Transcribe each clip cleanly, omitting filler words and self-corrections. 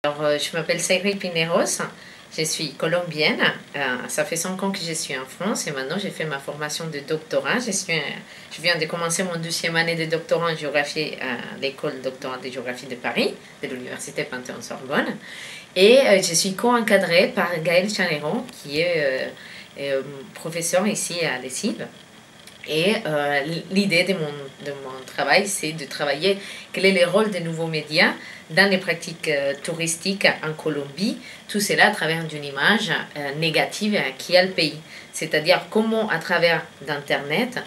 Je m'appelle Seyri Pineros, je suis colombienne. Ça fait 5 ans que je suis en France et maintenant j'ai fait ma formation de doctorat. Je viens de commencer mon 2e année de doctorat en géographie à l'école doctorat de géographie de Paris, de l'université Panthéon-Sorbonne. Et je suis co-encadrée par Gaël Chaneron, qui est professeur ici à l'ESIV. Et l'idée de mon travail, c'est de travailler quel est le rôle des nouveaux médias dans les pratiques touristiques en Colombie, tout cela à travers une image négative qui a le pays. C'est-à-dire comment à travers d'Internet,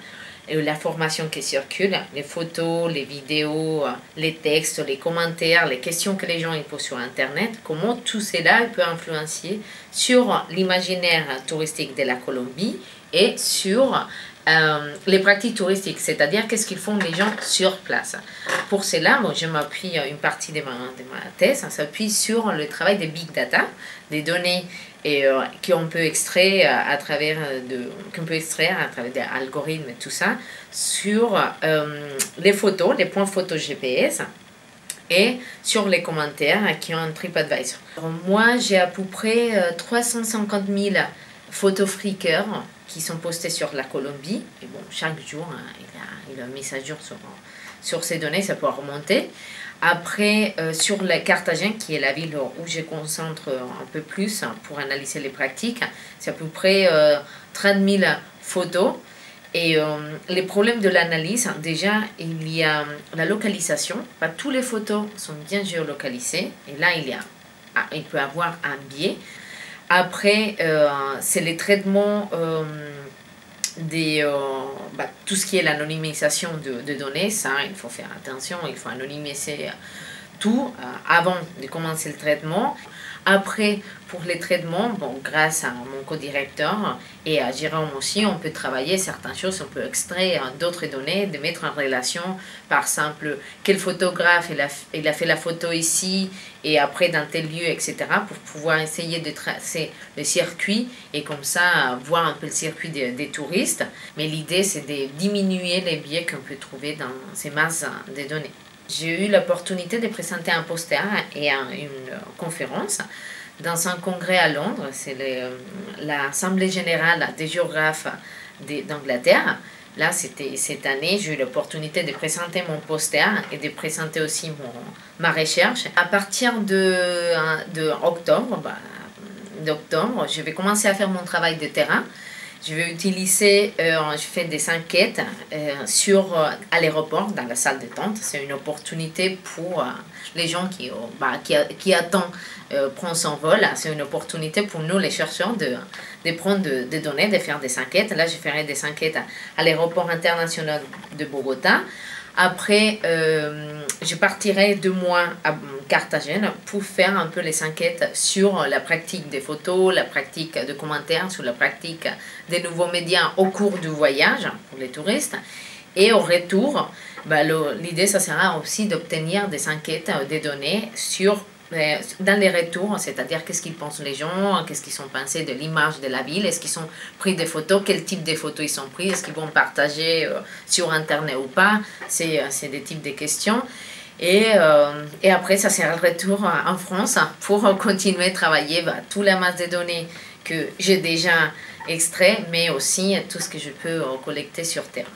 l'information qui circule, les photos, les vidéos, les textes, les commentaires, les questions que les gens posent sur Internet, comment tout cela peut influencer sur l'imaginaire touristique de la Colombie et sur les pratiques touristiques, c'est-à-dire qu'est-ce qu'ils font les gens sur place. Pour cela, je m'appuie, une partie de ma thèse s'appuie sur le travail des big data, des données qu'on peut extraire à travers des algorithmes et tout ça, sur les photos, les points photos GPS, et sur les commentaires qui ont un TripAdvisor. Moi, j'ai à peu près 350 000 photos Flickr qui sont postées sur la Colombie. Et bon, chaque jour, il a mis à jour sur ces données, ça peut remonter. Après, sur la Carthagène, qui est la ville où je concentre un peu plus pour analyser les pratiques, c'est à peu près 30 000 photos. Et les problèmes de l'analyse, déjà, il y a la localisation. Pas toutes les photos sont bien géolocalisées. Et là, il peut y avoir un biais. Après, c'est les traitements tout ce qui est l'anonymisation de données. Ça, il faut faire attention, il faut anonymiser tout avant de commencer le traitement. Après, pour les traitements, grâce à mon co-directeur et à Jérôme aussi, on peut travailler certaines choses, on peut extraire d'autres données, de mettre en relation, par exemple, quel photographe il a fait la photo ici et après dans tel lieu, etc., pour pouvoir essayer de tracer le circuit et comme ça voir un peu le circuit des touristes. Mais l'idée, c'est de diminuer les biais qu'on peut trouver dans ces masses de données. J'ai eu l'opportunité de présenter un poster et une conférence dans un congrès à Londres. C'est l'Assemblée générale des géographes d'Angleterre. Là, c'était cette année, j'ai eu l'opportunité de présenter mon poster et de présenter aussi ma recherche. À partir d'octobre, je vais commencer à faire mon travail de terrain. Je vais utiliser, je fais des enquêtes à l'aéroport, dans la salle de tente. C'est une opportunité pour les gens qui attendent prendre son vol. C'est une opportunité pour nous, les chercheurs, de prendre des données, de faire des enquêtes. Là, je ferai des enquêtes à l'aéroport international de Bogota. Après, je partirai 2 mois à Carthagène pour faire un peu les enquêtes sur la pratique des photos, la pratique de commentaires, sur la pratique des nouveaux médias au cours du voyage pour les touristes. Et au retour, l'idée, ça sera aussi d'obtenir des enquêtes, des données dans les retours, c'est-à-dire qu'est-ce qu'ils pensent les gens, qu'est-ce qu'ils ont pensé de l'image de la ville, est-ce qu'ils ont pris des photos, quel type de photos ils ont pris, est-ce qu'ils vont partager sur Internet ou pas, c'est des types de questions. Et après, ça sera le retour en France pour continuer à travailler toute la masse de données que j'ai déjà extrait, mais aussi tout ce que je peux collecter sur terre.